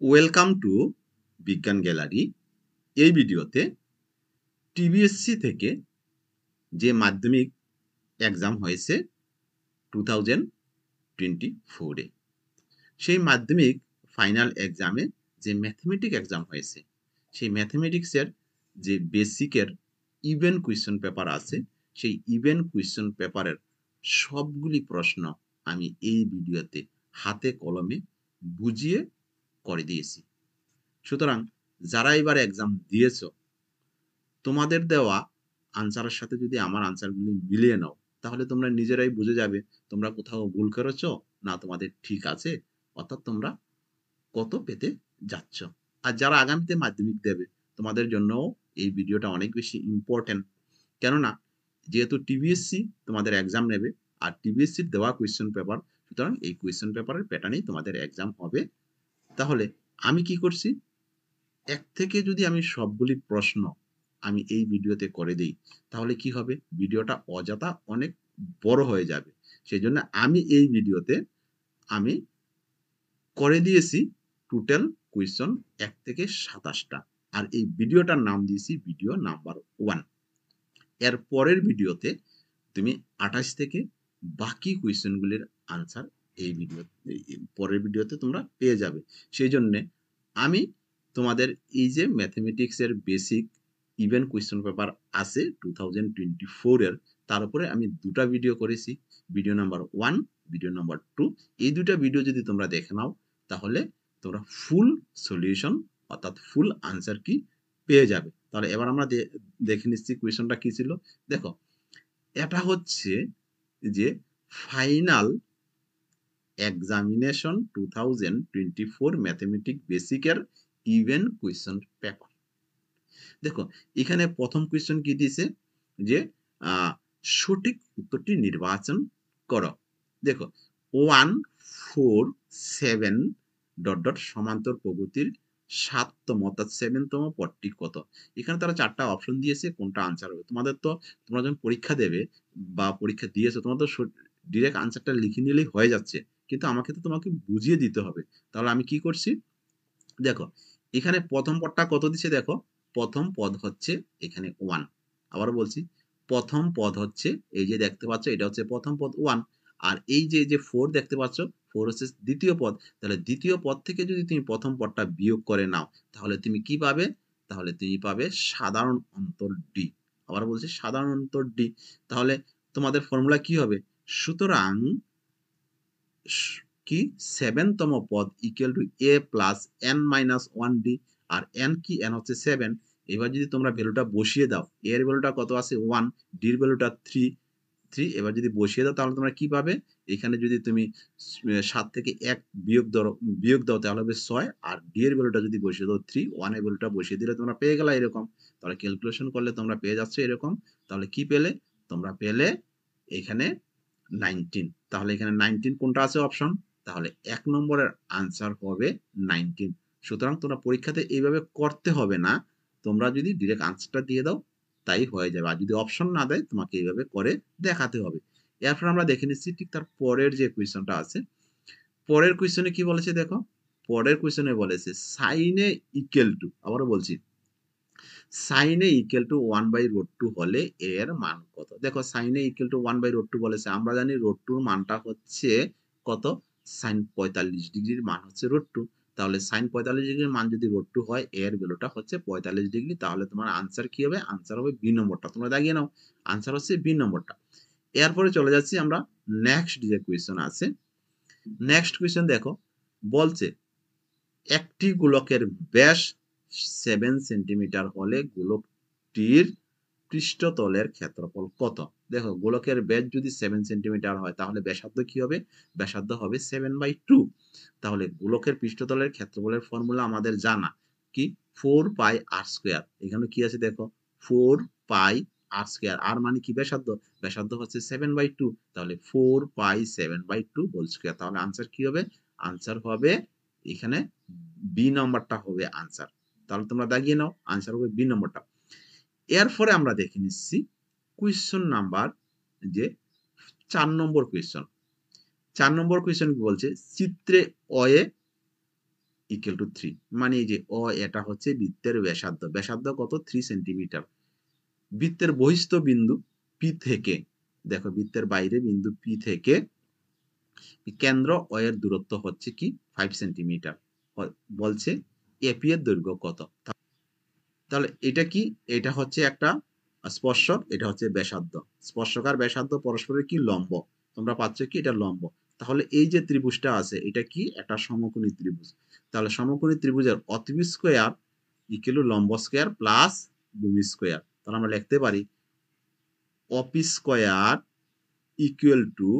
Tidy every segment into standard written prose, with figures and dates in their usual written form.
Welcome to বিজ্ঞান gallery. এই ভিডিওতে টিবিএসসি থেকে যে মাধ্যমিক এক্সাম হয়েছে 2024-এ, সেই মাধ্যমিক ফাইনাল এক্সামে যে ম্যাথমেটিক্স এক্সাম হয়েছে, সেই ম্যাথমেটিক্সের যে বেসিকের ইভেন কোয়েশ্চন পেপার আছে, সেই ইভেন কোয়েশ্চন পেপারের সবগুলি প্রশ্ন আমি এই ভিডিওতে হাতে কলমে বুঝিয়ে করে দিয়েছি। সুতরাং যারা এবার এক্সাম দিয়েছ, তোমাদের দেওয়া আনসারের সাথে যদি আমার আনসারগুলি মিলিয়ে নাও, তাহলে তোমরা নিজেরাই বুঝে যাবে তোমরা কোথাও ভুল করেছো না তোমাদের ঠিক আছে, অর্থাৎ তোমরা কত পেতে যাচ্ছ। আর যারা আগামীতে মাধ্যমিক দেবে, তোমাদের জন্যও এই ভিডিওটা অনেক বেশি ইম্পর্টেন্ট। কেননা যেহেতু টিবিএসসি তোমাদের এক্সাম নেবে, আর টিবিএসসির দেওয়া কোয়েশ্চেন পেপার, সুতরাং এই কোয়েশ্চেন পেপারের প্যাটার্নেই তোমাদের এক্সাম হবে। তাহলে আমি কি করছি, এক থেকে যদি আমি সবগুলি প্রশ্ন আমি এই ভিডিওতে করে দিই, তাহলে কি হবে, ভিডিওটা অযথা অনেক বড় হয়ে যাবে। সেই জন্য আমি এই ভিডিওতে আমি করে দিয়েছি টোটাল কোয়েশ্চন 1 থেকে 27টা, আর এই ভিডিওটার নাম দিয়েছি ভিডিও নাম্বার 1। এর পরের ভিডিওতে তুমি 28 থেকে বাকি কোয়েশ্চেনগুলির আনসার এই ভিডিও পরের ভিডিওতে তোমরা পেয়ে যাবে। সেই জন্যে আমি তোমাদের এই যে ম্যাথমেটিক্সের বেসিক ইভেন কোয়েশ্চেন পেপার আছে 2024-এর, তার উপরে আমি দুটা ভিডিও করেছি, ভিডিও নাম্বার 1, ভিডিও নাম্বার 2। এই দুটা ভিডিও যদি তোমরা দেখে নাও, তাহলে তোমরা ফুল সলিউশন অর্থাৎ ফুল আনসার কি পেয়ে যাবে। তাহলে এবার আমরা দেখে নিচ্ছি কোয়েশ্চনটা কি ছিল। দেখো, এটা হচ্ছে যে ফাইনাল এক্সামিনেশন 2024 ম্যাথমেটিক্স বেসিকের ইভেন কোয়েশ্চন পেপার। দেখো, এখানে প্রথম কোয়েশ্চন কি দিয়েছে যে সঠিক উত্তরটি নির্বাচন করো। দেখো, 1, 4, 7 ... সমান্তর প্রগতির 7তম অর্থাৎ 7তম পদটি কত। এখানে তারা 4টা অপশন দিয়েছে, কোনটা আনসার হবে। তোমাদের তো তোমরা যখন পরীক্ষা দেবে বা পরীক্ষা দিয়েছো, তোমরা তো ডিরেক্ট আনসারটা লিখে নিলেই হয়ে যাচ্ছে, কিন্তু আমাকে তো তোমাকে বুঝিয়ে দিতে হবে। তাহলে আমি কি করছি, দেখো এখানে প্রথম পদটা কত দিছে। দেখো, প্রথম পদ হচ্ছে এখানে 1। আবার বলছি, প্রথম পদ হচ্ছে এই যে দেখতে পাচ্ছ, এটা হচ্ছে প্রথম পদ 1। আর এই যে 4 দেখতে পাচ্ছ, 4 হচ্ছে দ্বিতীয় পদ। তাহলে দ্বিতীয় পদ থেকে যদি তুমি প্রথম পদটা বিয়োগ করে নাও, তাহলে তুমি কি পাবে, তাহলে তুমি পাবে সাধারণ অন্তর ডি। আবার বলছি সাধারণ অন্তর ডি। তাহলে তোমাদের ফর্মুলা কি হবে, সুতরাং কি 7তম পদ equal to a plus n minus 1d। আর n কি, n হচ্ছে 7। এবার যদি তোমরা ভ্যালুটা বসিয়ে দাও, a এর ভ্যালুটা কত আছে 1, d এর ভ্যালুটা 3। এবার যদি বসিয়ে দাও, তাহলে তোমরা কি পাবে, এখানে যদি তুমি 7 থেকে 1 বিয়োগ দাও তাহলে হবে 6, আর d এর ভ্যালুটা যদি বসিয়ে দাও 3, 1 এর ভ্যালুটা বসিয়ে দিলে তোমরা পেয়ে গেলা এরকম। তাহলে ক্যালকুলেশন করলে তোমরা পেয়ে যাচ্ছ এরকম। তাহলে কি পেলে, তোমরা পেলে এখানে 19। তাহলে এখানে 19 কোনটা আছে অপশন, তাহলে 1 নম্বরের আনসার হবে 19। সুতরাং তোমরা পরীক্ষাতে এইভাবে করতে হবে না, তোমরা যদি ডিরেক্ট আনসারটা দিয়ে দাও তাই হয়ে যাবে। আর যদি অপশন না দেয়, তোমাকে এইভাবে করে দেখাতে হবে। এরপর আমরা দেখে নিচ্ছি ঠিক তার পরের যে কোয়েশ্চনটা আছে। পরের কোয়েশ্চনে কি বলেছে, দেখো পরের কোয়েশ্চনে বলেছে সাইনে ইকুয়াল টু, আবারও বলছি সাইনে ইকুয়াল টু 1/√2 হলে এর মান কত। দেখো, সাইনে ইকুয়াল টু 1/√2 বলেছে, আমরা জানি √2 মানটা হচ্ছে কত, সাইন 45 ডিগ্রির মান হচ্ছে √2। তাহলে সাইন 45 ডিগ্রির মান যদি √2 হয়, এর ভ্যালুটা হচ্ছে 45 ডিগ্রি। তাহলে তোমার আনসার কি হবে, আনসার হবে বি নম্বরটা। তোমরা দাগিয়ে নাও, আনসার হচ্ছে বি নম্বরটা। এরপরে চলে যাচ্ছি আমরা নেক্সট যে কোয়েশ্চন আছে। নেক্সট কোয়েশ্চন দেখো, বলছে একটি গোলকের ব্যাস 7 সেন্টিমিটার হলে গোলকটির পৃষ্ঠতলের ক্ষেত্রফল কত। দেখো, গোলকের ব্যাস যদি 7 সেন্টিমিটার হয়, তাহলে ব্যাসার্ধ কি হবে, ব্যাসার্ধ হবে 7/2। তাহলে গোলকের পৃষ্ঠতলের ক্ষেত্রফলের ফর্মুলা আমাদের জানা কি, 4πr²। এখানে কি আছে দেখো, 4πr²। আর মানে কি, ব্যাসার্ধ, ব্যাসার্ধ হচ্ছে 7/2। তাহলে 4π7/2²। তাহলে আনসার কি হবে, আনসার হবে এখানে বি নম্বরটা হবে আনসার। তাহলে তোমরা দাগিয়ে নাও, আনসার হবে বি নম্বরটা। এরপরে আমরা দেখে নিচ্ছি কোয়েশ্চন নাম্বার যে 4 নম্বর কোয়েশ্চন। 4 নম্বর কোয়েশ্চন কি বলছে, চিত্রে অয়ে ইকুয়াল টু 3, মানে এই যে এটা হচ্ছে বৃত্তের ব্যাসার্ধ। ব্যাসার্ধ কত? 3 সেন্টিমিটার। বৃত্তের বহিস্থ বিন্দু পি থেকে, দেখো বৃত্তের বাইরে বিন্দু পি থেকে কেন্দ্র ও এর দূরত্ব হচ্ছে কি 5 সেন্টিমিটার। বলছে এপি এর দৈর্ঘ্য কত। তাহলে এটা কি? এটা হচ্ছে একটা স্পর্শক, এটা হচ্ছে ব্যাসার্ধ। স্পর্শক আর ব্যাসার্ধ পরস্পরের কি? লম্ব। তোমরা পাচ্ছ কি? এটা লম্ব। তাহলে এই যে ত্রিভুজটা আছে এটা কি? একটা সমকোণী ত্রিভুজ। তাহলে সমকোণী ত্রিভুজের অতিভুজ স্কয়ার ইকুয়াল টু লম্ব স্কয়ার প্লাস ভূমি স্কয়ার। তাহলে আমরা লিখতে পারি অপি স্কয়ার ইকুয়াল টু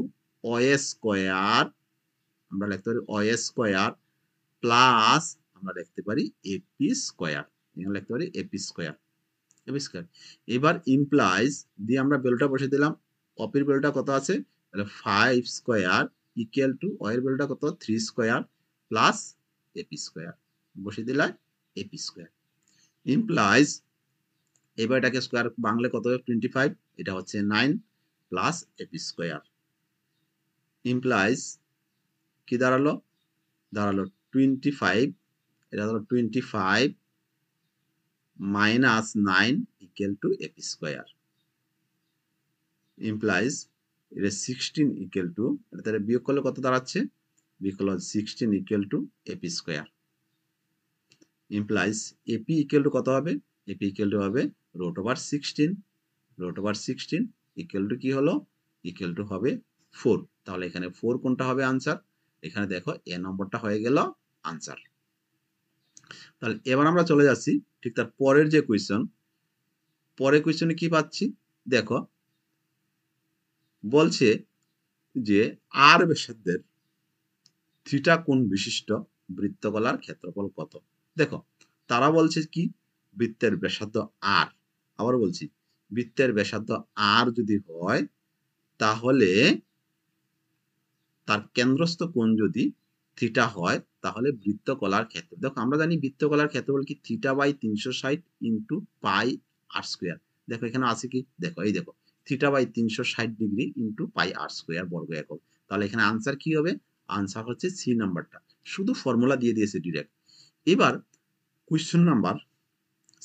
অএ স্কয়ার, আমরা লিখতে পারি অএ স্কয়ার প্লাস আমরা লিখতে পারি এপি স্কয়ার। এখানে লিখতে পারি এপি স্কয়ার। AP square. এবার ইমপ্লাইজ দিয়ে আমরা ভ্যালুটা বসিয়ে দিলাম। অপির ভ্যালুটা কত আছে? তাহলে 5 স্কয়ার ইকুয়াল টু অয়ের ভ্যালুটা কত? 3 স্কয়ার প্লাস এপি স্কয়ার। বসিয়ে দিলাম এপি স্কয়ার। ইমপ্লাইজ এবার এটাকে স্কয়ার বাংলা কত হবে? 25, এটা হচ্ছে 9 প্লাস এপি স্কয়ার। ইমপ্লাইজ কি দাঁড়ালো? দাঁড়ালো 25, এটা হলো 25 minus 9 equal to AP square. Implies এটা 16 equal to, এটা তাহলে বিয়োগ করলে কত দাঁড়াচ্ছে? বিয়োগ করলে 16 equal to AP square. Implies AP equal to কত হবে? এপি equal to হবে root over 16, root over 16 equal to কি হলো? equal to হবে 4। তাহলে এখানে 4 কোনটা হবে আনসার? এখানে দেখো এ নম্বরটা হয়ে গেল আনসার। তাহলে এবার আমরা চলে যাচ্ছি ঠিক তার পরের যে কোয়েশ্চন। পরের কোয়েশ্চনে কি পাচ্ছি দেখো, বলছে যে আর ব্যাসার্ধের থিটা কোণ বিশিষ্ট বৃত্তকলার ক্ষেত্রফল কত। দেখো তারা বলছে কি? বৃত্তের ব্যাসার্ধ আর। আবার বলছি বৃত্তের ব্যাসার্ধ আর যদি হয় তাহলে তার কেন্দ্রস্থ কোণ যদি থিটা হয় তাহলে বৃত্তকলার ক্ষেত্র, দেখো আমরা জানি বৃত্তকলার ক্ষেত্রফল কি? Theta by 360 into pi r square. দেখো এখানে আছে কি? দেখো এই দেখো theta by 360 degree into pi r square বর্গ একক। তাহলে এখানে আনসার কি হবে? আনসার হচ্ছে সি নাম্বারটা। শুধু ফর্মুলা দিয়ে দিয়েছে ডিরেক্ট। এবার কোয়েশ্চন নাম্বার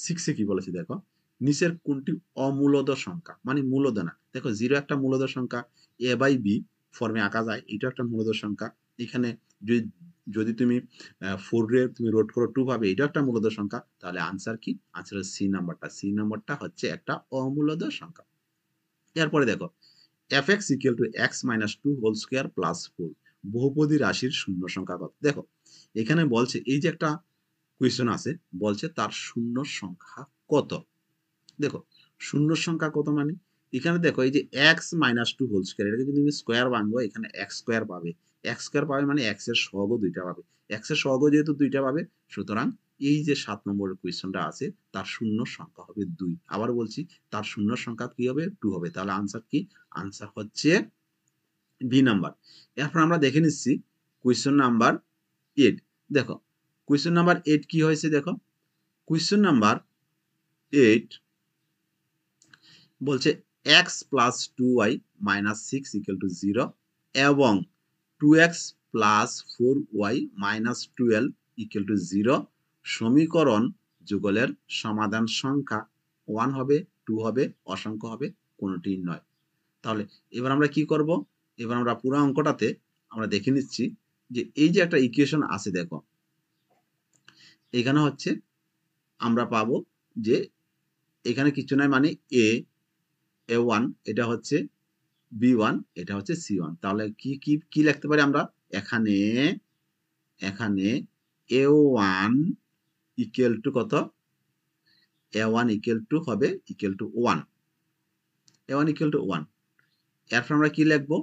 6 কি বলেছে দেখো, নিচের কোনটি অমূলদ সংখ্যা, মানে মূলদ না। দেখো 0 একটা মূলদ সংখ্যা, এ বাই বি ফর্মে আঁকা যায়, এটা একটা মূলদ সংখ্যা। এখানে যদি তুমি 4 রে তুমি রোড করো 2 পাবে, এটা একটা মূলদ সংখ্যা। তাহলে আনসার কি? আনসার সি নাম্বারটা। সি নাম্বারটা হচ্ছে একটা অমূলদ সংখ্যা। এরপরে দেখো fx equal to x minus 2 whole square plus 4 বহুপদী রাশির শূন্য সংখ্যা কত। দেখো এখানে বলছে এই যে একটা কোয়েশ্চন আছে, বলছে তার শূন্য সংখ্যা কত। দেখো শূন্য সংখ্যা কত মানে এখানে দেখো এই যে x মাইনাস 2 হোল স্কয়ার, এটাকে যদি তুমি স্কয়ার ভাঙবো এখানে x স্কয়ার পাবে। x স্কয়ার পাবে মানে x এর সহগও দুইটা পাবে। x এর সহগও যেহেতু দুইটা পাবে, সুতরাং এই যে 7 নম্বরের কোয়েশ্চনটা আছে তার শূন্য সংখ্যা হবে 2। আবার বলছি তার শূন্য সংখ্যা কি হবে? 2 হবে। তাহলে আনসার কি? আনসার হচ্ছে বি নাম্বার। এরপর আমরা দেখে নিচ্ছি কোয়েশ্চন নাম্বার 8। দেখো কোয়েশ্চন নাম্বার 8 কি হয়েছে দেখো, কোয়েশ্চন নাম্বার 8 বলছে x plus 2y minus 6 equal to 0 এবং 2x plus 4y minus 12 equal to 0 সমীকরণ যুগলের সমাধান সংখ্যা 1 হবে, 2 হবে, অসংখ্য হবে, কোনোটি নয়। তাহলে এবার আমরা কি করব? এবার আমরা পুরো অঙ্কটাতে আমরা দেখে নিচ্ছি যে এই যে একটা ইকুয়েশন আছে দেখো, এখানে হচ্ছে আমরা পাবো যে এখানে কিছু নাই, মানে a1 এটা হচ্ছে b1 এটা হচ্ছে c1। তাহলে কি কি কি লিখতে পারি আমরা? এখানে এখানে a1 ইকুয়াল টু কত? a1 ইকুয়াল টু হবে equal to 1, a1 equal to 1। এরপর আমরা কি লিখবো?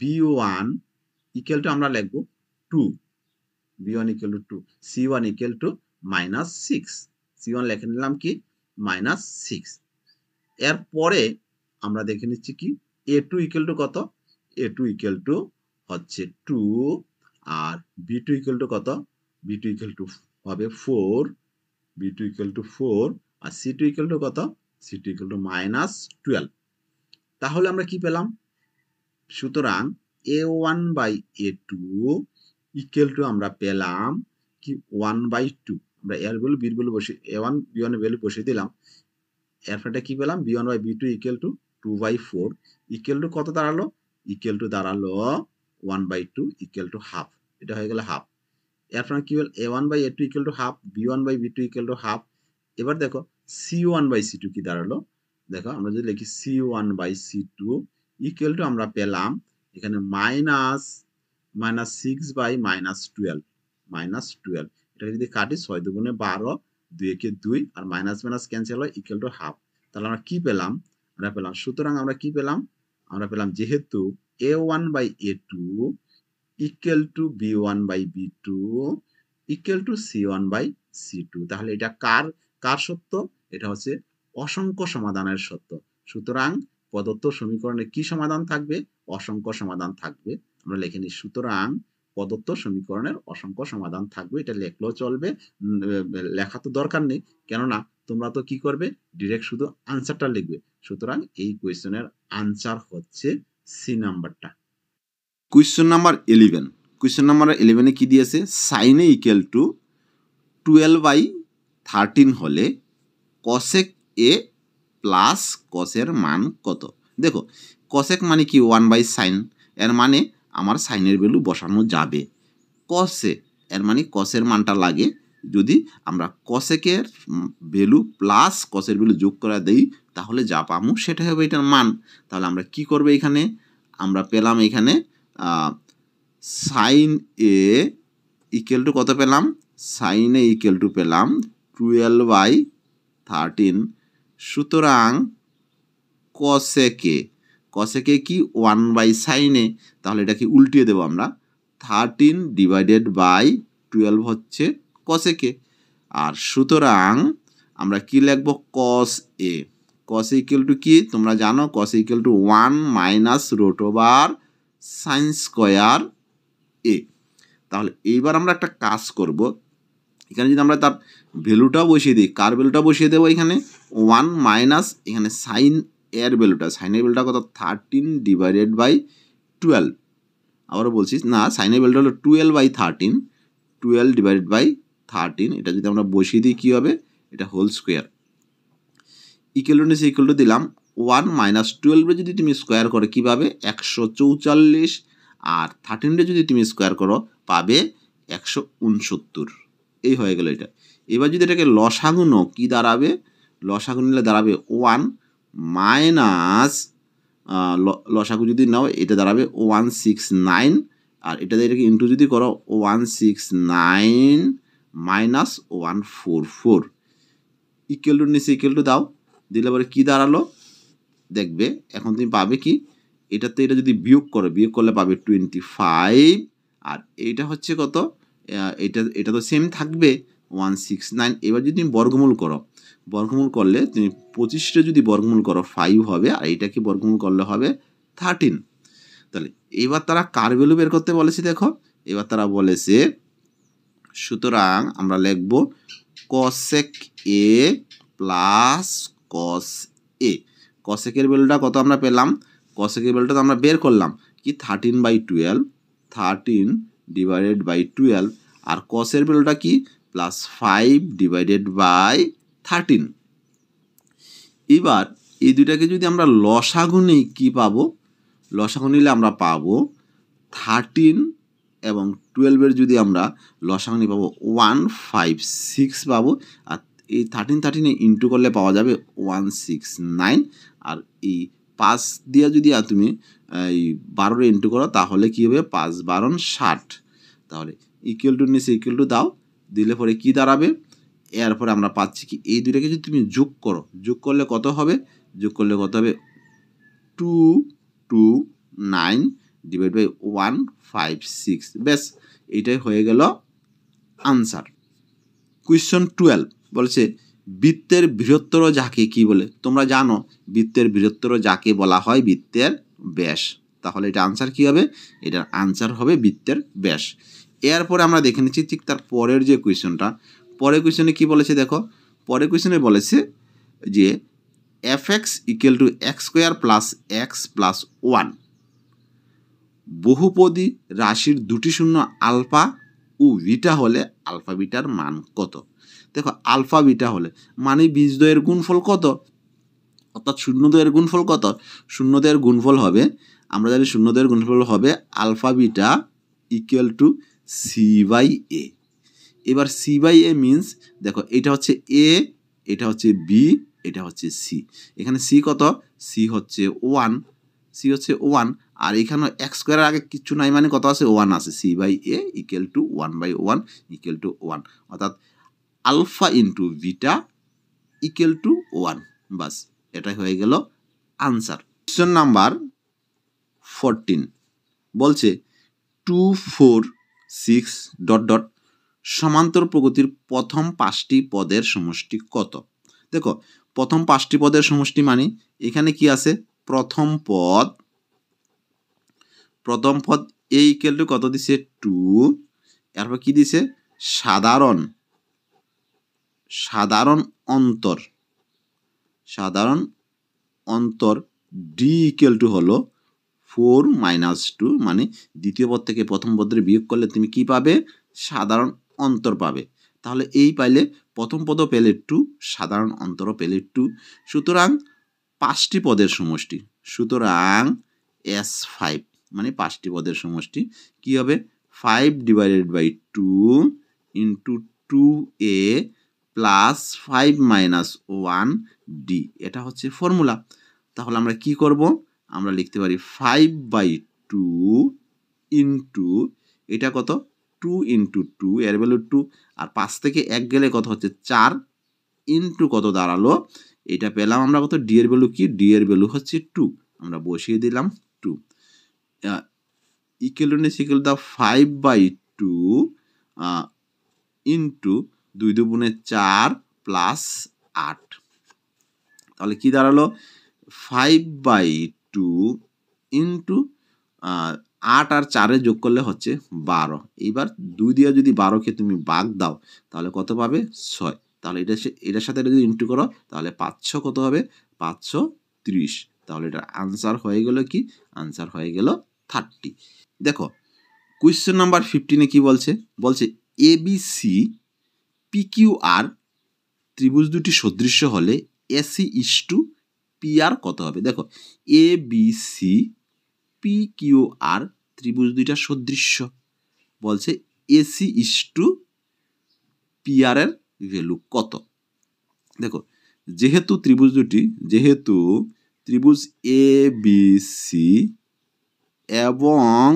b1 ইকুয়াল টু আমরা লিখবো 2, b1 equal to 2, c1 equal to minus 6, c1 লিখে নিলাম কি? মাইনাস 6। এরপরে আমরা দেখে নিচ্ছি কি a2 ইকুয়াল টু কত? a2 ইকুয়াল টু হচ্ছে 2 আর b2 ইকুয়াল টু কত? b2 ইকুয়াল টু হবে 4, b2 ইকুয়াল টু 4 আর c2 ইকুয়াল টু কত? c2 equal two minus 12। তাহলে আমরা কি পেলাম? সুতরাং a1 by a2 equal to আমরা পেলাম কি 1/2 আমরা এর ভ্যালু বির ভ্যালু বসে a1 b1 এর ভ্যালু বসিয়ে দিলাম। এরপর এটা কি পেলাম b1/b2 equal to 2/4 equal to কত দাঁড়ালো? ইকুয়াল টু দাঁড়ালো 1/2 ইকুয়াল টু হাফ। এটা হয়ে গেল হাফ। এরপর কি হল a1/a2 equal to half, b1/b2 equal to half. এবার দেখো c1/c2 কি দাঁড়ালো? দেখো আমরা যদি লিখি c1/c2 ইকুয়াল টু আমরা পেলাম এখানে -6/-12 এটাকে যদি কাটি 6 দুগুণে 12 2 একে 2 আর মাইনাস মাইনাস ক্যান্সেল হয় ইকুয়াল টু হাফ। তাহলে আমরা কি পেলাম? সুতরাং আমরা কি পেলাম? আমরা পেলাম যেহেতু a1/a2 equal to b1/b2 equal to c1/c2, তাহলে এটা কার সত্য? এটা হচ্ছে অসংখ্য সমাধানের সত্য। সুতরাং প্রদত্ত সমীকরণে কি সমাধান থাকবে? অসংখ্য সমাধান থাকবে। আমরা লিখে নিই, সুতরাং প্রদত্ত সমীকরণের অসংখ্য সমাধান থাকবে। এটা লিখলেও চলবে, লেখা তো দরকার নেই, কেননা তোমরা তো কি করবে? ডিরেক্ট শুধু আনসারটা লিখবে। সুতরাং এই কোয়েশ্চেনের আনসার হচ্ছে সি নাম্বারটা। Question number 11। কোয়েশ্চেন নাম্বার 11-এ কি দিয়েছে? সাইন এ ইকুয়াল টু 12/13 হলে কসেক এ প্লাস কসের মান কত? দেখো কসেক মানে কি 1/sin, এর মানে আমার সাইনের ভ্যালু বসানো যাবে। কসে এর মানে কসের মানটা লাগে, যদি আমরা কসেকের ভ্যালু প্লাস কসের ভ্যালু যোগ করে দেই তাহলে যা পাবো সেটা হবে এটার মান। তাহলে আমরা কি করব? এখানে আমরা পেলাম এখানে সাইন এ ইকুয়াল টু কত পেলাম? সাইন এ ইকুয়াল টু পেলাম 12/13। সুতরাং কসেকে কি 1/sin এ, তাহলে এটাকে উল্টিয়ে দেবো আমরা, 13/12 হচ্ছে কসেকে। আর সুতরাং আমরা কি লিখব? কস এ। কস ইকুয়াল টু কি তোমরা জানো? Cos equal to 1 minus root over sine square A. তাহলে এইবার আমরা একটা কাজ করব, এখানে যদি আমরা তার ভ্যালুটা বসিয়ে দিই, কার ভ্যালুটা বসিয়ে দেবো? এখানে 1 মাইনাস এখানে সাইন এর ভ্যালুটা, সাইনের ভ্যালুটা কত? 13/12। আবারও বলছি, না সাইনের ভ্যালুটা হলো 12/13, 12/13। এটা যদি আমরা বসিয়ে দিই কি হবে? এটা হোল স্কোয়ার ইকুয়াল টু নিচে ইকুয়াল টু দিলাম 1 মাইনাস 12 যদি তুমি স্কোয়ার করো কি পাবে? 144। আর 13 যদি তুমি স্কোয়ার করো পাবে 169। এই হয়ে গেল এটা। এবার যদি এটাকে লসাগু নাও কি দাঁড়াবে? লসাগু নিলে দাঁড়াবে 1 মাইনাস লসাগু যদি নাও এটা দাঁড়াবে 169, আর এটাকে ইন্টু যদি করো 169 মাইনাস 144 ইকুয়াল টু নিচে ইকুয়াল টু দাও, দিলে পরে কী দাঁড়ালো? দেখবে এখন তুমি পাবে কি? এটাতে এটা যদি বিয়োগ করলে পাবে 25, আর এইটা হচ্ছে কত? এটা তো সেম থাকবে 169। এবার যদি তুমি বর্গমূল করলে তুমি 25টা যদি বর্গমূল করো 5 হবে, আর এইটাকে বর্গমূল করলে হবে 13। তাহলে এবার তারা কার ভ্যালু বের করতে বলেছে? দেখো এবার তারা বলেছে, সুতরাং আমরা লিখব কসেক এ প্লাস কস এ। কসেকের ভ্যালুটা কত আমরা পেলাম? কসেকের ভ্যালুটা তো আমরা বের করলাম কি 13/12, 13/12, আর কসের ভ্যালুটা কি? প্লাস 5/13। এবার এই দুইটাকে যদি আমরা লসাগু নিই কি পাবো? লসাগু নিলে আমরা পাবো 13 এবং 12 যদি আমরা লসাগু নিই পাবো 156 পাবো, আর এই 13 ইন্টু করলে পাওয়া যাবে 169, আর এই 5 দিয়ে যদি তুমি এই 12 ইন্টু করো তাহলে কি হবে? 5×12 60। তাহলে ইকুয়াল টু নিচে ইকুয়াল টু দাও, দিলে পরে কি দাঁড়াবে? এরপরে আমরা পাচ্ছি কি এই দুটোকে যদি তুমি যোগ করলে কত হবে? 229 ডিভাইড বাই 156। ব্যাস এইটাই হয়ে গেল আনসার। কোয়েশ্চন 12 বলছে বৃত্তের বৃহত্তর যাকে কি বলে? তোমরা জানো বৃত্তের বৃহত্তর যাকে বলা হয় বৃত্তের ব্যাস। তাহলে এটা আনসার কি হবে? এটার আনসার হবে বৃত্তের ব্যাস। এরপরে আমরা দেখে নিচ্ছি ঠিক তার পরের যে কোয়েশ্চনটা। পরের কোয়েশ্চনে কি বলেছে দেখো, পরের কোয়েশ্চনে বলেছে যে fx equal two x square plus x plus 1 বহুপদী রাশির দুটি শূন্য আলফা ও বিটা হলে আলফা বিটার মান কত। দেখো আলফা বিটা হলে মানে বীজদ্বয়ের গুণফল কত, অর্থাৎ শূন্যদ্বয়ের গুণফল কত, শূন্যদ্বয়ের গুণফল হবে, আমরা জানি শূন্যদ্বয়ের গুণফল হবে alpha beta equal to C by A. এবার সি বাই এ মিনস দেখো এটা হচ্ছে এ, এটা হচ্ছে বি, এটা হচ্ছে সি। এখানে সি কত, সি হচ্ছে 1, সি হচ্ছে 1, আর এখানে এক্স স্কোয়ারের আগে কিচ্ছু নাই মানে কত আছে, 1 আছে। C by A equal to 1/1 equal to 1, অর্থাৎ alpha into beta equal to 1। বাস, এটাই হয়ে গেল আনসার। কোশ্চেন নাম্বার 14 বলছে 2, 4, 6 ডট ডট সমান্তর প্রগতির প্রথম 5টি পদের সমষ্টি কত। দেখো প্রথম 5টি পদের সমষ্টি মানে এখানে কি আছে, প্রথম পদ এ ইকুয়াল টু কত দিছে 2, এরপর কি দিছে সাধারণ অন্তর ডি ইকুয়াল টু হলো 4 - 2, মানে দ্বিতীয় পদ থেকে প্রথম পদের বিয়োগ করলে তুমি কি পাবে, সাধারণ অন্তর পাবে। তাহলে এই পাইলে প্রথম পদও পেলে 2, সাধারণ অন্তরও পেলে 2, সুতরাং 5টি পদের সমষ্টি, সুতরাং S5 মানে 5টি পদের সমষ্টি কি হবে, 5/2 ইন্টু 2a প্লাস 5 - 1d, এটা হচ্ছে ফর্মুলা। তাহলে আমরা কি করব, আমরা লিখতে পারি 5/2 ইন্টু এটা কত 2 ইন্টু 2, এর ভ্যালু 2, আর 5 থেকে 1 গেলে কত হচ্ছে 4, ইন্টু কত দাঁড়ালো, এটা পেলাম আমরা কত, ডি এর ভ্যালু কি, ডি এর ভ্যালু হচ্ছে 2, আমরা বসিয়ে দিলাম 2 ইকুয়াল টু দা 5/2 ইন্টু 2 দুগুণে 4 প্লাস 8, তাহলে কি দাঁড়ালো 5/2 ইন্টু 8 আর 4 যোগ করলে হচ্ছে 12। এইবার 2 দিয়ে যদি 12কে তুমি ভাগ দাও তাহলে কত পাবে, 6। তাহলে এটার সাথে এটা যদি ইন্টু করো তাহলে 5 কত হবে, 530। তাহলে এটা আনসার হয়ে গেল কি, আনসার হয়ে গেল 30। দেখো কোয়েশ্চেন নাম্বার 15 কি বলছে, এবিসি পিকিউআর ত্রিভুজ দুটি সদৃশ্য হলে এসি ইসটু পিআর কত হবে। দেখো এবিসি পিকিউআর ত্রিভুজ দুইটা সদৃশ্য, বলছে এসি ইসটু পিআর এর ভ্যালু কত। দেখো যেহেতু ত্রিভুজ এবিসি এবং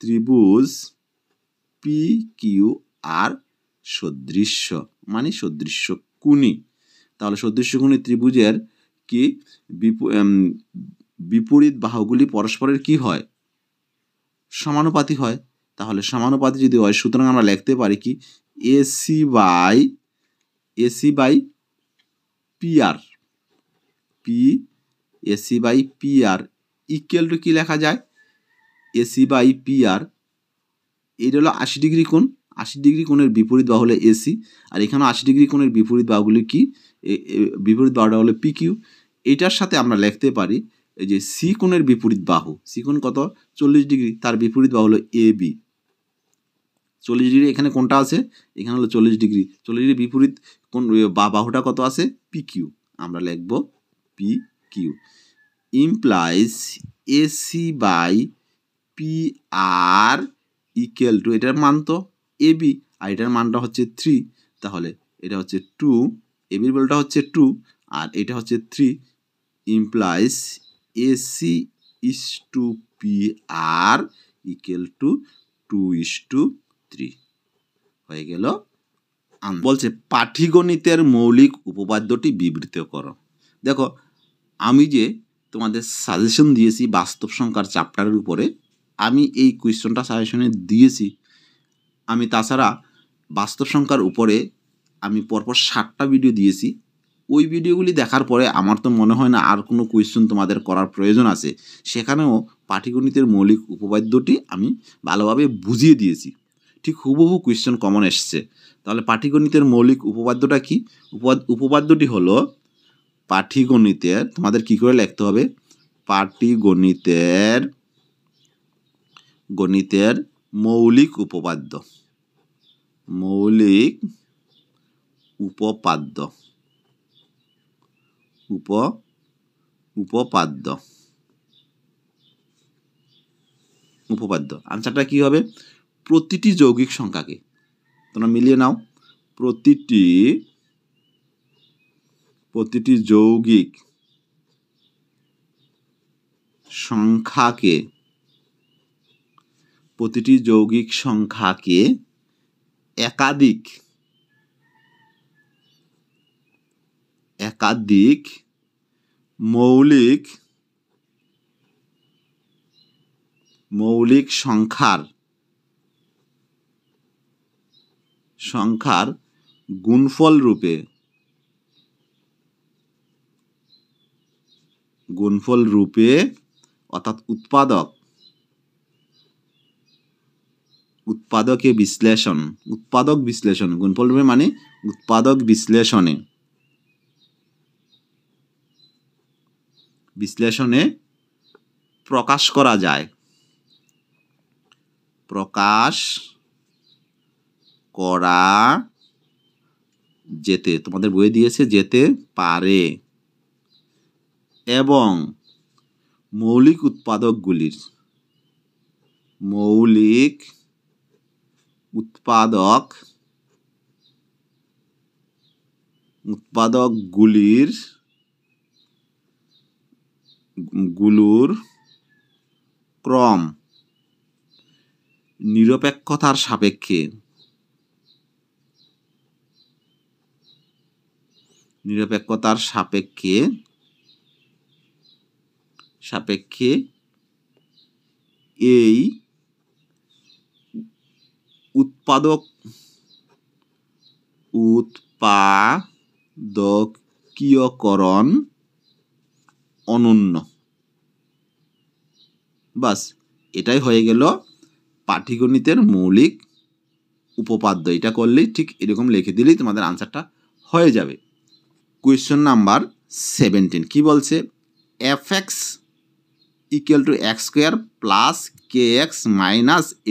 ত্রিভুজ পিকিউআর সদৃশ্য মানে সদৃশ্য কোণী, তাহলে সদৃশ্য কোণী ত্রিভুজের কি বিপরীত বাহুগুলি পরস্পরের কি হয়, সমানুপাতি হয়। তাহলে সমানুপাতি যদি হয় সুতরাং আমরা লিখতে পারি কি AC by PR, AC by PR equal to কি লেখা যায়, এসি বাই পিআর, এটা হলো 80 ডিগ্রি কোণ, 80 ডিগ্রি কোণের বিপরীত বাহু হলো এসি, আর এখানে 80 ডিগ্রি কোণের বিপরীত বাহুগুলি কি, বিপরীত বাহুটা হলো পিকিউ। এটার সাথে আমরা লিখতে পারি এই যে সি কোণের বিপরীত বাহু, সি কোণ কত 40 ডিগ্রি, তার বিপরীত বাহু হলো এবি, 40 ডিগ্রি এখানে কোনটা আছে, এখানে হলো 40 ডিগ্রি, 40 ডিগ্রি বিপরীত কোণ বাহুটা কত আছে, পিকিউ, আমরা লিখব PQ implies AC by PR equal to, এটার মান তো এবি আর এটার মানটা হচ্ছে 3, তাহলে এটা হচ্ছে 2, এবির ভ্যালুটা হচ্ছে 2 আর এটা হচ্ছে 3, implies AC is to PR equal two 2:3 হয়ে গেল। বলছে পাটিগণিতের মৌলিক উপপাদ্যটি বিবৃত করো। দেখো আমি যে তোমাদের সাজেশন দিয়েছি বাস্তব সংখ্যার চ্যাপ্টারের উপরে, আমি এই কোয়েশ্চনটা সাজেশনে দিয়েছি। আমি তাছাড়া বাস্তব সংখ্যার উপরে আমি পরপর 7টা ভিডিও দিয়েছি। ওই ভিডিওগুলি দেখার পরে আমার তো মনে হয় না আর কোনো কোয়েশ্চন তোমাদের করার প্রয়োজন আছে। সেখানেও পাটিগণিতের মৌলিক উপপাদ্যটি আমি ভালোভাবে বুঝিয়ে দিয়েছি, ঠিক হুবহু কোয়েশ্চন কমন এসছে। তাহলে পাটিগণিতের মৌলিক উপপাদ্যটা কি, উপপাদ্যটি হলো পাটিগণিতের, তোমাদের কি করে লিখতে হবে, পাটিগণিতের মৌলিক উপপাদ্য, মৌলিক উপপাদ্য উপপাদ্য উপপাদ্য আনসারটা কি হবে? প্রতিটি যৌগিক সংখ্যাকে, তোমরা মিলিয়ে নাও, প্রতিটি যৌগিক সংখ্যাকে একাধিক মৌলিক সংখ্যার গুণফল রূপে অর্থাৎ উৎপাদক বিশ্লেষণ গুণফল রূপে মানে উৎপাদক বিশ্লেষণে প্রকাশ করা যেতে, তোমাদের বইয়ে দিয়েছে যেতে পারে, এবং মৌলিক উৎপাদকগুলির ক্রম নিরপেক্ষতার সাপেক্ষে এই উৎপাদকীয়করণ অনন্য। বাস, এটাই হয়ে গেল পাটিগণিতের মৌলিক উপপাদ্য। এটা করলেই ঠিক এরকম লিখে দিলেই তোমাদের আনসারটা হয়ে যাবে। কোয়েশ্চন নাম্বার 17 কি বলছে? fx = x² + kx -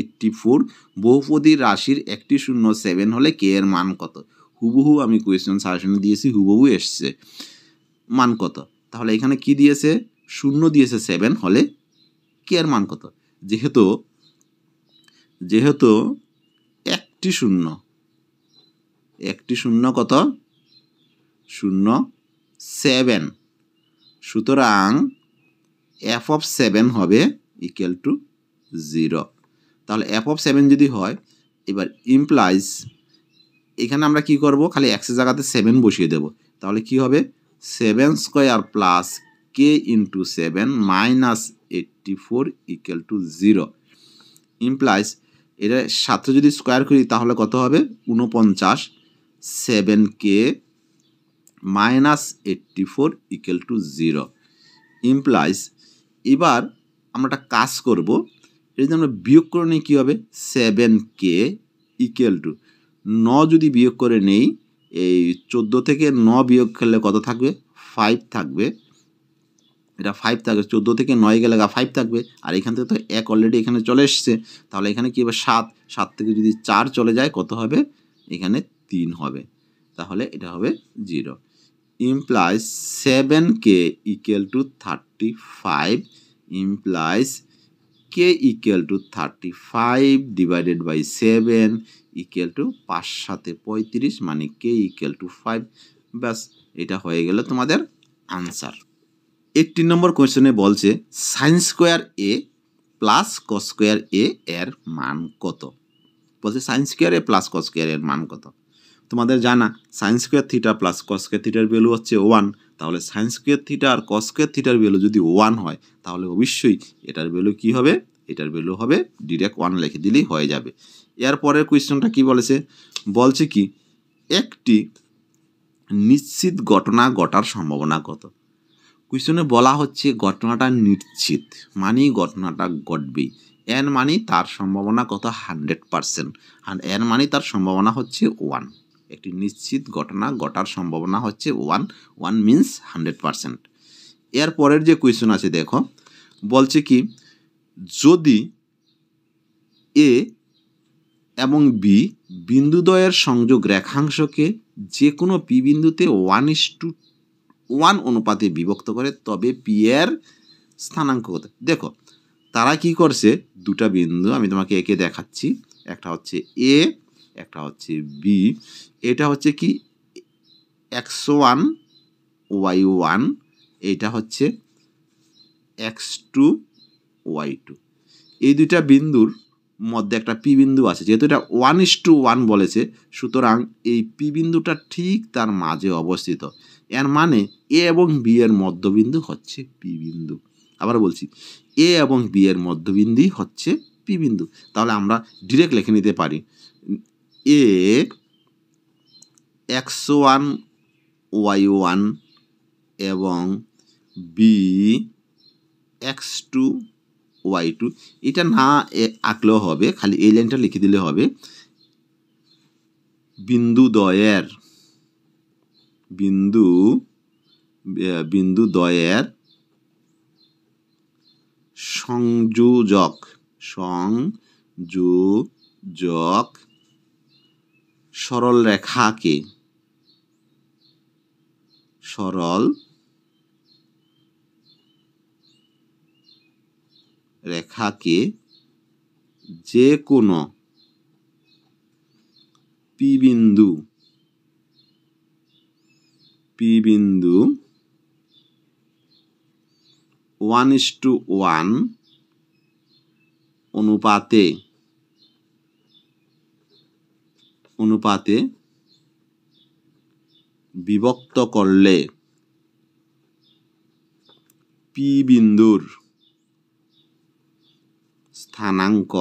84 বহুপদী রাশির একটি শূন্য 7 হলে k এর মান কত? হুবহু আমি কোয়েশ্চন সাজেশনে দিয়েছি, হুবহু এসছে। মান কত? তাহলে এখানে কি দিয়েছে? শূন্য দিয়েছে 7 হলে k এর মান কত? যেহেতু একটি শূন্য কত? 7, সুতরাং f(7) হবে = 0। তাহলে f(7) যদি হয়, এবার ইমপ্লাইজ এখানে আমরা কি করব? খালি x এর জায়গাতে 7 বসিয়ে দেব। তাহলে কি হবে? 7² + k × 7 - 84 = 0। ইমপ্লাইজ এটা 7 যদি স্কোয়ার করি তাহলে কত হবে? 49। 7k - 84 = 0। ইমপ্লাইজ এবার আমরা একটা কাজ করব, এটা যদি আমরা বিয়োগ করে নিই কী হবে? 7k = 9 যদি বিয়োগ করে নেই, এই 14 থেকে 9 বিয়োগ করলে কত থাকবে? 5 থাকবে। এটা 5 থাকবে, 14 থেকে 9 গেলে 5 থাকবে, আর এখান থেকে তো 1 অলরেডি এখানে চলে এসছে। তাহলে এখানে কি হবে? 7 থেকে যদি 4 চলে যায় কত হবে? এখানে 3 হবে। তাহলে এটা হবে 0। ইমপ্লাইজ 7k = 35 ইমপ্লাইজ k = 35 / 7 = 5 × 7 = 35 মানে k = 5। ব্যাস, এটা হয়ে গেল তোমাদের আনসার। 18 নম্বর কোয়েশ্চনে বলছে sin² a + cos² a এর মান কত? বলছে sin² a + cos² এর মান কত? তোমাদের জানা sin² θ + cos² θ এর ভ্যালু হচ্ছে 1। তাহলে sin² θ আর cos² θ এর ভ্যালু যদি 1 হয়, তাহলে অবশ্যই এটার ভ্যালু কি হবে? এটার ভ্যালু হবে ডিরেক্ট 1 লিখে দিলেই হয়ে যাবে। এর পরের কোয়েশ্চনটা কি বলেছে? বলছে কি একটি নিশ্চিত ঘটনা ঘটার সম্ভাবনা কত? কোয়েশ্চনে বলা হচ্ছে ঘটনাটা নিশ্চিত, মানে ঘটনাটা ঘটবেই। এর মানে তার সম্ভাবনা কত? 100%। আর এর মানে তার সম্ভাবনা হচ্ছে 1। একটি নিশ্চিত ঘটনা ঘটার সম্ভাবনা হচ্ছে 1। 1 মিন্স 100%। এর পরের যে কোয়েশ্চন আছে দেখো, বলছে কি যদি এ এবং বি বিন্দুদ্বয়ের সংযোগ রেখাংশকে যে কোনো পি বিন্দুতে 1:1 অনুপাতে বিভক্ত করে, তবে পি এর স্থানাঙ্ক কত? দেখো তারা কি করছে, দুটা বিন্দু আমি তোমাকে একে দেখাচ্ছি, একটা হচ্ছে এ, একটা হচ্ছে বি। এটা হচ্ছে কি x1 y1, এটা হচ্ছে x2 y2। এই দুইটা বিন্দুর মধ্যে একটা পি বিন্দু আছে, যেহেতু এটা 1:1 বলেছে, সুতরাং এই পি বিন্দুটা ঠিক তার মাঝে অবস্থিত। এর মানে এ এবং বি এর মধ্যবিন্দু হচ্ছে পি বিন্দু। আবার বলছি, এ এবং বি এর মধ্যবিন্দুই হচ্ছে পি বিন্দু। তাহলে আমরা ডিরেক্ট লিখে নিতে পারি এ x1 y1 এবং বি x2 y2। এটা না আঁকলেও হবে, খালি এই লাইনটা লিখে দিলে হবে। বিন্দুদ্বয়ের সংযোজক সরল রেখাকে যে কোনো পি বিন্দু 1:1 অনুপাতে বিভক্ত করলে পি বিন্দুর স্থানাঙ্ক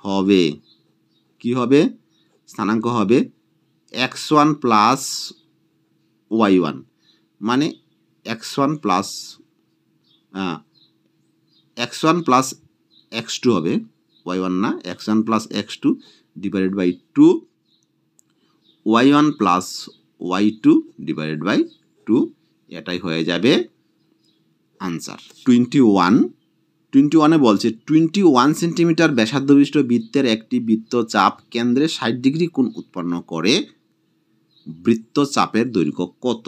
হবে, কি হবে? স্থানাঙ্ক হবে x1 প্লাস y1, মানে x1 প্লাস x2 হবে, y1 না, x1 plus x2 divided by 2, y1 plus y2 divided by 2। এটাই হয়ে যাবে আনসার। 21 বলছে 21 সেন্টিমিটার ব্যাসার্ধ বিশিষ্ট বৃত্তের একটি বৃত্তচাপ কেন্দ্রে 60 ডিগ্রি কোণ উৎপন্ন করে, বৃত্তচাপের দৈর্ঘ্য কত?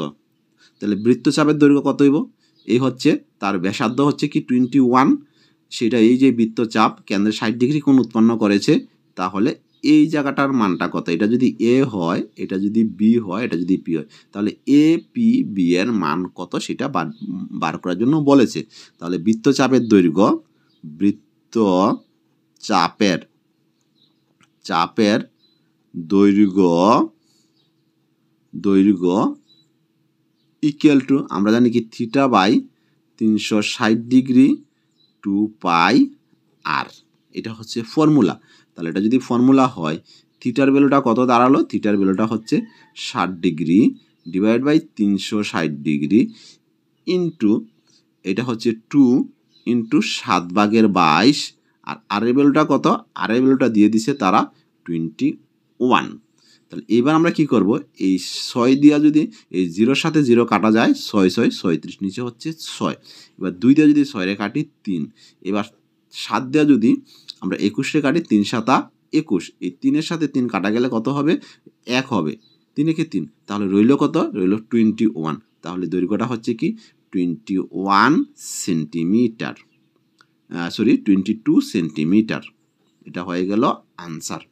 তাহলে বৃত্তচাপের দৈর্ঘ্য কত হইব? এই হচ্ছে তার ব্যাসার্ধ হচ্ছে কি 21, সেটা এই যে বৃত্তচাপ কেন্দ্রে 60 ডিগ্রি কোণ উৎপন্ন করেছে, তাহলে এই জায়গাটার মানটা কত? এটা যদি এ হয়, এটা যদি বি হয়, এটা যদি পি হয়, তাহলে এ পি বি এর মান কত সেটা বার করার জন্য বলেছে। তাহলে বৃত্তচাপের দৈর্ঘ্য ইকুয়াল টু, আমরা জানি কি থিটা বাই 360 ডিগ্রি 2 পাই আর। এটা হচ্ছে ফর্মুলা। তাহলে এটা যদি ফর্মুলা হয়, থিটার ভ্যালুটা কত দাঁড়ালো? থিটার ভ্যালুটা হচ্ছে 60 degree divide by 360 degree into এটা হচ্ছে 2 ইন্টু 7/22, আর আর এর ভ্যালুটা কত? আর এর ভ্যালুটা দিয়ে দিছে তারা 21। তাহলে এবার আমরা কি করব, এই 6 দিয়া যদি এই 0-র সাথে 0 কাটা যায়, 6 6 36, নিচে হচ্ছে 6। এবার 2 দিয়ে যদি 6 রে কাটি 3, এবার 7 দিয়ে যদি আমরা 21 রে কাটি, 3 7 21, এই 3 এর সাথে 3 কাটা গেলে কত হবে? 1 হবে, 3 একে 3, তাহলে রইল কত? রইল 21। তাহলে দৈর্ঘ্যটা হচ্ছে কি 21 সেন্টিমিটার, 22 সেন্টিমিটার। এটা হয়ে গেল আনসার।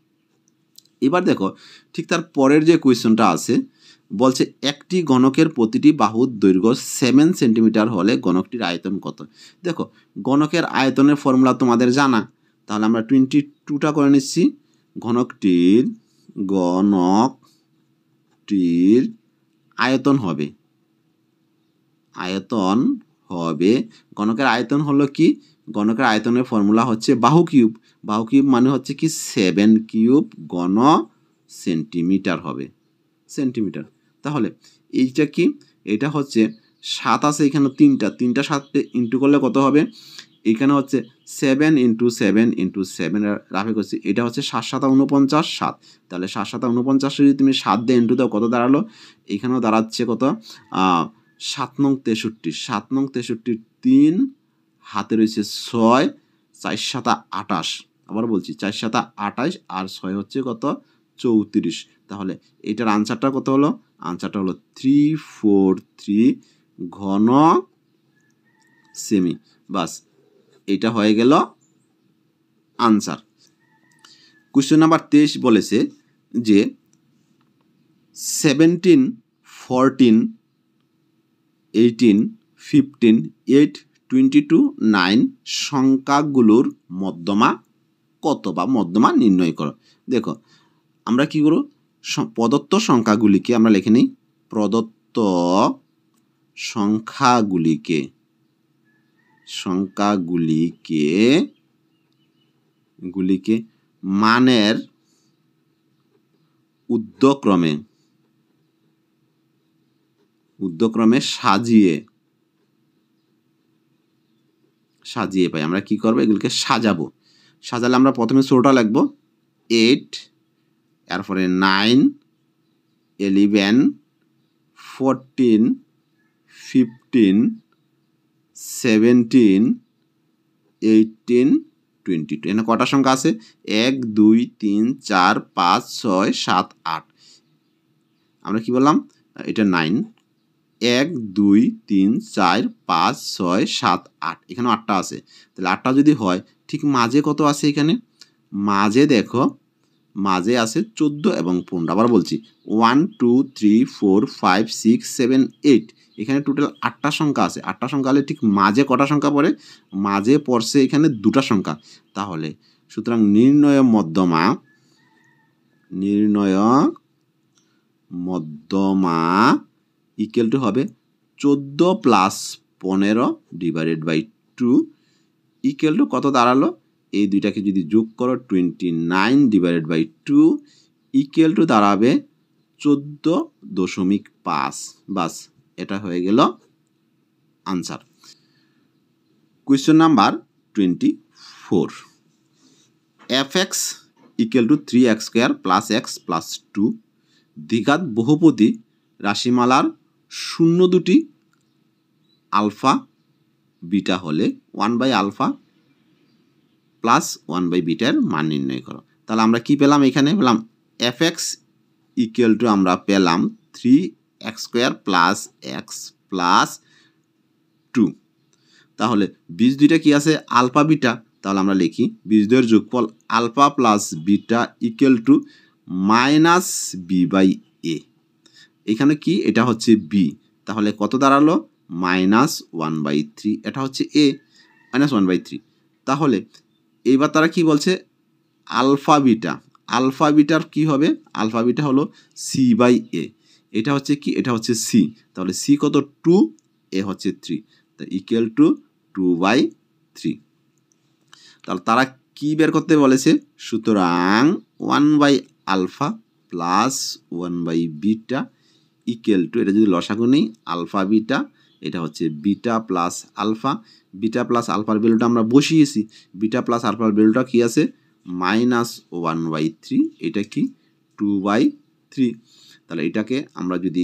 এবার দেখো ঠিক তার পরের যে কোয়েশ্চনটা আছে, বলছে একটি গণকের প্রতিটি বাহুর দৈর্ঘ্য 7 সেন্টিমিটার হলে গণকটির আয়তন কত? দেখো গণকের আয়তনের ফর্মুলা তোমাদের জানা, তাহলে আমরা 22টা করে নিচ্ছি। গণকটির আয়তন হবে গণকের আয়তন হলো কি? গণকের আয়তনের ফর্মুলা হচ্ছে বাহু কিউব। বাহু কিউব মানে হচ্ছে কি 7 কিউব ঘন সেন্টিমিটার হবে, সেন্টিমিটার। তাহলে এইটা কি? এটা হচ্ছে 7 আছে এখানে, 3টা 7 ইন্টু করলে কত হবে? এখানে হচ্ছে 7 ইন্টু 7 ইন্টু 7 রাফে করছি, এটা হচ্ছে 7 7 49, 7। তাহলে 7 7 49 যদি তুমি 7 দিয়ে ইন্টু দাও, কত দাঁড়ালো? এখানেও দাঁড়াচ্ছে কত? 7 নং 63, 7 নং 63, 3 হাতে রয়েছে 6, 4 7 28, আবার বলছি 4 7 28 আর 6 হচ্ছে কত 34। তাহলে এটার আনসারটা কত হলো? আনসারটা হলো 343 ঘন সেমি। বাস, এটা হয়ে গেল আনসার। কোশ্চেন নাম্বার 23 বলেছে যে 17, 14, 18, 15, 8, 22, 9 সংখ্যাগুলোর মধ্যমা কত বা মধ্যমা নির্ণয় করো। দেখো আমরা কি করব, প্রদত্ত সংখ্যাগুলিকে আমরা লিখে নিই। প্রদত্ত সংখ্যাগুলিকে মানের ঊর্ধ্বক্রমে সাজিয়ে পাই। আমরা কি করব, এগুলিকে সাজাবো। সাজালে আমরা প্রথমে ছোটটা লিখব 8, এরপরে 9, 11, 14, 15, 17, 18, 22। এখানে কটা সংখ্যা আছে? 1 2 3 4 5 6 7 8। আমরা কি বললাম, এটা 9, 1 2 3 4 5 6 7 8, এখানে 8টা আছে। তাহলে 8টা যদি হয়, ঠিক মাঝে কত আছে? এখানে মাঝে দেখো, মাঝে আছে 14 এবং 15। আবার বলছি 1 2 3 4 5 6 7 8, এখানে টোটাল 8টা সংখ্যা আছে। 8টা সংখ্যা হলে ঠিক মাঝে কটা সংখ্যা পড়ে? মাঝে পড়ছে এখানে 2টা সংখ্যা। তাহলে সুতরাং নির্ণয় মধ্যমা ইকুয়াল টু হবে 14 plus 15 divided by 2 equal to কত দাঁড়ালো? এই দুইটাকে যদি যোগ করো 29 ডিভাইডেড বাই 2 ইকুয়াল টু দাঁড়াবে 14.5। বাস, এটা হয়ে গেল answer. Question number 24, fx equal two 3x square plus x plus 2 দ্বিঘাত বহুপদী রাশিমালার শূন্য দুটি আলফা বিটা হলে 1/α প্লাস 1/β মান নির্ণয় করো। তাহলে আমরা কি পেলাম? এখানে পেলাম fx ইকুয়াল টু আমরা পেলাম 3x square plus x plus 2। তাহলে বীজ দুইটা কি আছে? Alpha beta. তাহলে আমরা লিখি বীজদ্বয়ের যোগফল alpha plus beta equal to -b/a। এখানে কি? এটা হচ্ছে b, তাহলে কত দাঁড়ালো? -1/3। এটা হচ্ছে a, -1/3। তাহলে এইবার তারা কি বলছে? আলফা বিটার কি হবে? আলফা বিটা হলো c/a। এটা হচ্ছে কি? এটা হচ্ছে c। তাহলে c কত? 2, a হচ্ছে 3, তা ইকুয়াল টু 2/3। তাহলে তারা কি বের করতে বলেছে? সুতরাং 1/α প্লাস 1/β ইকুয়াল টু, এটা যদি লসাগু নেই আলফা বিটা, এটা হচ্ছে beta plus alpha. Beta plus আলফার ভ্যালুটা আমরা বসিয়েছি। বিটা প্লাস আলফার ভ্যালুটা কি আছে? -1/3। এটা কি? 2/3। তাহলে এটাকে আমরা যদি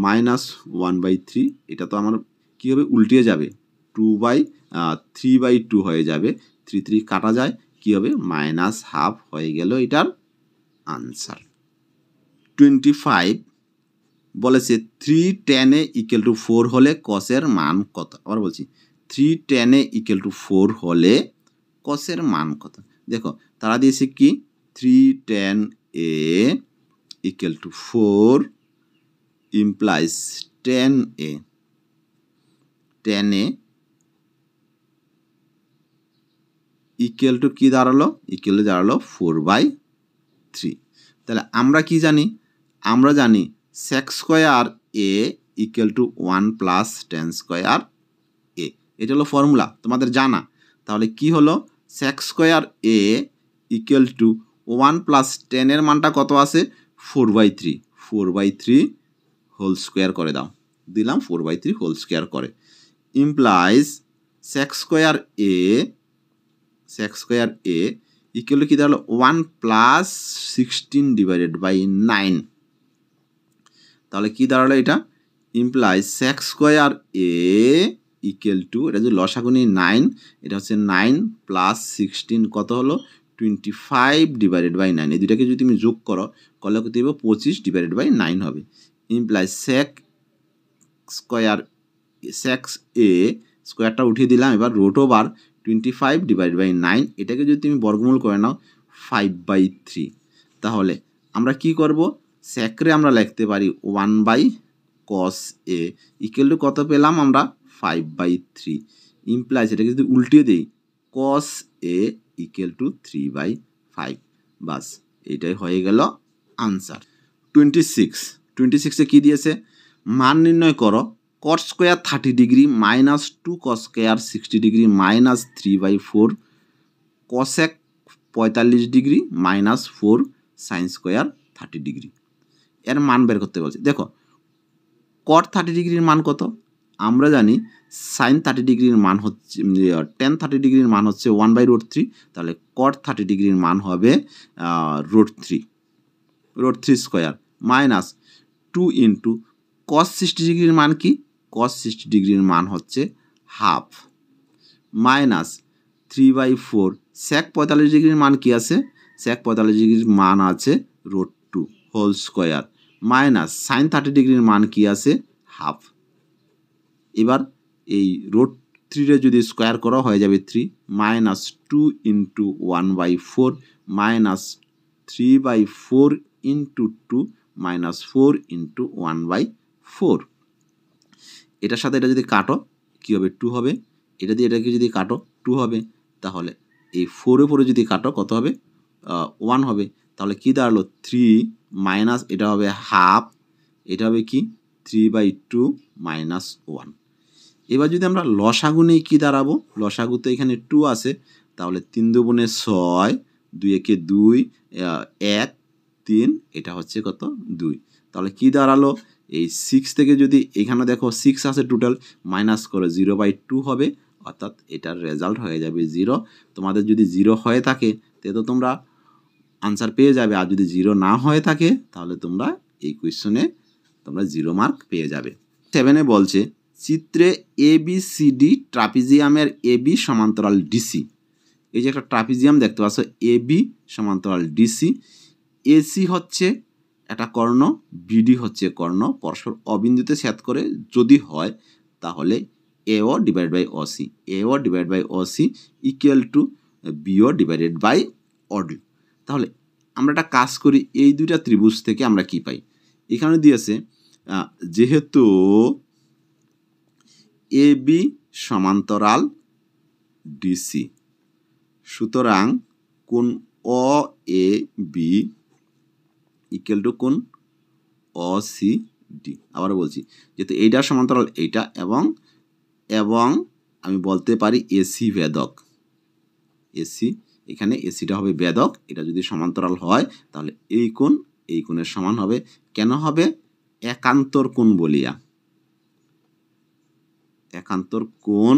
-1/3, এটা তো আমার কি হবে? উল্টে যাবে, 3/2 হয়ে যাবে। 3 3 কাটা যায়, কি হবে? -½ হয়ে গেল এটার আনসার। 25 বলেছে 3 tan a ইকুয়াল টু 4 হলে কসের মান কত? আবার বলছি 3 tan a ইকুয়াল টু 4 হলে কসের মান কত? দেখো তারা দিয়েছে কি? 3 tan a equal to 4 implies tan a equal to কি দাঁড়ালো? ইকুয়াল টু দাঁড়ালো 4/3। তাহলে আমরা কি জানি? আমরা জানি sec square a equal to 1 plus tan square a। এটা হলো ফর্মুলা তোমাদের জানা। তাহলে কি হলো? sec square a equal to 1 plus tan এর মানটা কত আছে? 4/3। 4/3 হোল স্কোয়ার করে দাও, দিলাম 4/3 হোল স্কোয়ার করে, implies sec square a equal to কি দাঁড়ালো? 1 প্লাস 16 ডিভাইডেড বাই 9। তাহলে কি দাঁড়ালো এটা? Implies sec square a equal to, এটা যদি লসাগু নিই 9, এটা হচ্ছে 9 প্লাস 16 কত হলো 25 ডিভাইডেড বাই 9। এই দুটাকে যদি তুমি যোগ করো করলে কত হবে 25 ডিভাইডেড বাই 9 হবে। ইমপ্লাই সেক স্কোয়ার সেক্স এ স্কোয়ারটা উঠিয়ে দিলাম, এবার রুট ওভার 25 ডিভাইড বাই 9, এটাকে যদি তুমি বর্গমূল করে নাও 5/3। তাহলে আমরা কি করব, সেকরে আমরা লিখতে পারি 1 cos a ইকুয়াল টু কত পেলাম আমরা 5/3। ইমপ্লাইজ এটাকে যদি উল্টিয়ে দিই cos a ইকুয়াল টু 3/5। বাস এটাই হয়ে গেল আনসার। 26 কি দিয়েছে, মান নির্ণয় করো cot square 30 degree minus 2 cos square 60 degree minus 3/4 cosec 45 degree minus 4 sine square 30 degree. এর মান বের করতে বলছে। দেখো cot 30 ডিগ্রির মান কত, আমরা জানি সাইন 30 ডিগ্রির মান হচ্ছে tan 30 ডিগ্রির মান হচ্ছে 1/√3। তাহলে cot 30 ডিগ্রির মান হবে √3 স্কোয়ার মাইনাস 2 ইন্টু cos 60 ডিগ্রির মান কি, cos 60 ডিগ্রির মান হচ্ছে হাফ মাইনাস 3/4 sec 45 ডিগ্রির মান কি আছে, sec 45 ডিগ্রির মান আছে √2 হোল স্কোয়ার মাইনাস সাইন 30 ডিগ্রির মান কি আছে হাফ। এবার এই √3 যদি স্কোয়ার করা হয়ে যাবে 3 minus 2 into 1/4 minus 3/4 into 2 minus 4 into 1/4। এটার সাথে এটা যদি কাটো কি হবে 2 হবে, এটা দিয়ে এটাকে যদি কাটো 2 হবে, তাহলে এই 4-এ 4-এ যদি কাটো কত হবে 1 হবে। তাহলে কি দাঁড়ালো 3 মাইনাস এটা হবে হাফ, এটা হবে কি 3/2 মাইনাস 1। এবার যদি আমরা লসাগু নেই কি দাঁড়াবো, লসাগু তো এখানে 2 আছে, তাহলে 3 দুগুণে 6, 2 একে 2, 1 3, এটা হচ্ছে কত 2। তাহলে কি দাঁড়ালো এই 6 থেকে যদি এখানে দেখো 6 আছে টোটাল মাইনাস করে 0/2 হবে, অর্থাৎ এটার রেজাল্ট হয়ে যাবে 0। তোমাদের যদি 0 হয়ে থাকে তো তোমরা আনসার পেয়ে যাবে, আর যদি 0 না হয়ে থাকে তাহলে তোমরা এই কোয়েশ্চনে তোমরা 0 মার্ক পেয়ে যাবে। 7-এ বলছে চিত্রে ABCD ট্রাপিজিয়ামের AB সমান্তরাল DC। এই যে একটা ট্রাপিজিয়াম দেখতে পাচ্ছ, AB সমান্তরাল DC, AC হচ্ছে একটা কর্ণ, BD হচ্ছে কর্ণ, পরস্পর অবিন্দুতে ছেদ করে যদি হয় তাহলে AO divide by OC, AO divide by OC equal to BO divided by OD। তাহলে আমরা একটা কাজ করি, এই দুইটা ত্রিভুজ থেকে আমরা কি পাই, এখানে দিয়েছে যেহেতু AB সমান্তরাল DC, সুতরাং কোণ OAB ইকুয়াল টু কোণ OCD। আবার বলছি যেহেতু এইটা সমান্তরাল এইটা এবং আমি বলতে পারি AC ভেদক, AC এখানে ACটা হবে ভেদক, এটা যদি সমান্তরাল হয় তাহলে এই কোণের সমান হবে। কেন হবে, একান্তর কোণ বলিয়া, একান্তর কোণ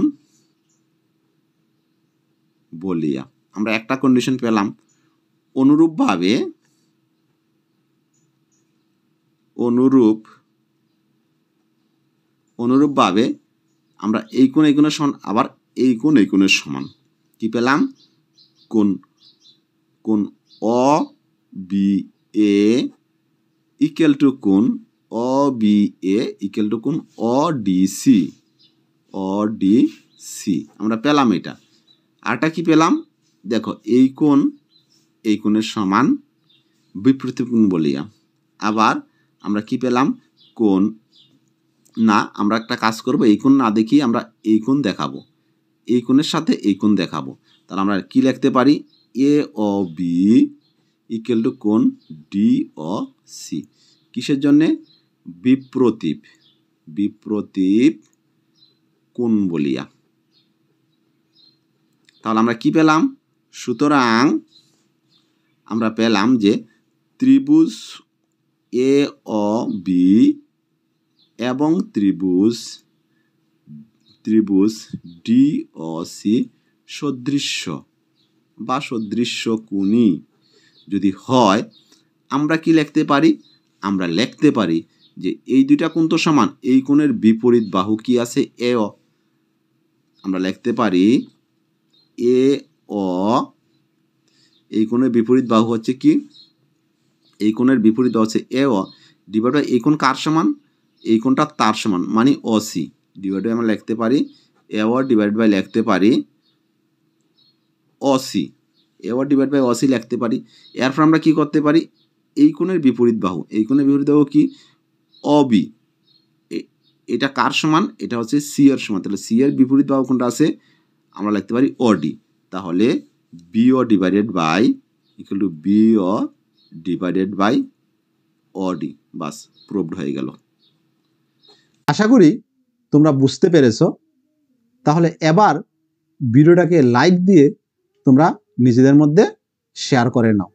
বলিয়া আমরা একটা কন্ডিশন পেলাম। অনুরূপভাবে আমরা এই কোণের সমান, আবার এই কোণের সমান কি পেলাম, কোণ OBA ইকুয়াল টু কোণ OBA ইকুয়াল টু কোণ ODC আমরা পেলাম এটা। আরটা কি পেলাম দেখো, এই কোণের সমান বিপরীত কোণ বলিয়া। আবার আমরা কি পেলাম কোণ, না আমরা একটা কাজ করব, এই কোণ না দেখি আমরা এই কোণ দেখাবো, এই কোণের সাথে এই কোণ দেখাবো। তাহলে আমরা কি লিখতে পারি AOB ইকুয়াল টু কোণ DOC। কিসের জন্যে, বিপ্রতীপ কোণ বলিয়া। তাহলে আমরা কি পেলাম, সুতরাং আমরা পেলাম যে ত্রিভুজ AOB এবং ত্রিভুজ DOC সদৃশ্য কোণী যদি হয় আমরা কি লিখতে পারি, আমরা লিখতে পারি যে এই দুইটা কোণ তো সমান, এই কোণের বিপরীত বাহু কি আছে AO, আমরা লিখতে পারি এ ও, এই কোণের বিপরীত বাহু হচ্ছে কি, এই কোণের বিপরীত বাহু হচ্ছে এ ও ডিভাইড বাই এই কোণ কার সমান, এই কোণটা তার সমান মানে অসি, ডিভাইড বাই আমরা লিখতে পারি এ ও ডিভাইড বাই লিখতে পারি অসি, এ ও ডিভাইড বাই অসি লিখতে পারি। এরপর আমরা কি করতে পারি, এই কোণের বিপরীত বাহু, এই কোণের বিপরীত বাহু কি অবি, এটা কার সমান, এটা হচ্ছে সি এর সমান, তাহলে সি এর বিপরীত বাহু কোনটা আছে, আমরা লিখতে পারি ওডি, তাহলে BO divided by equal to BO divided by OD, বাস প্রুভড হয়ে গেল। আশা করি তোমরা বুঝতে পেরেছো। তাহলে এবার ভিডিওটাকে লাইক দিয়ে তোমরা নিজেদের মধ্যে শেয়ার করে নাও।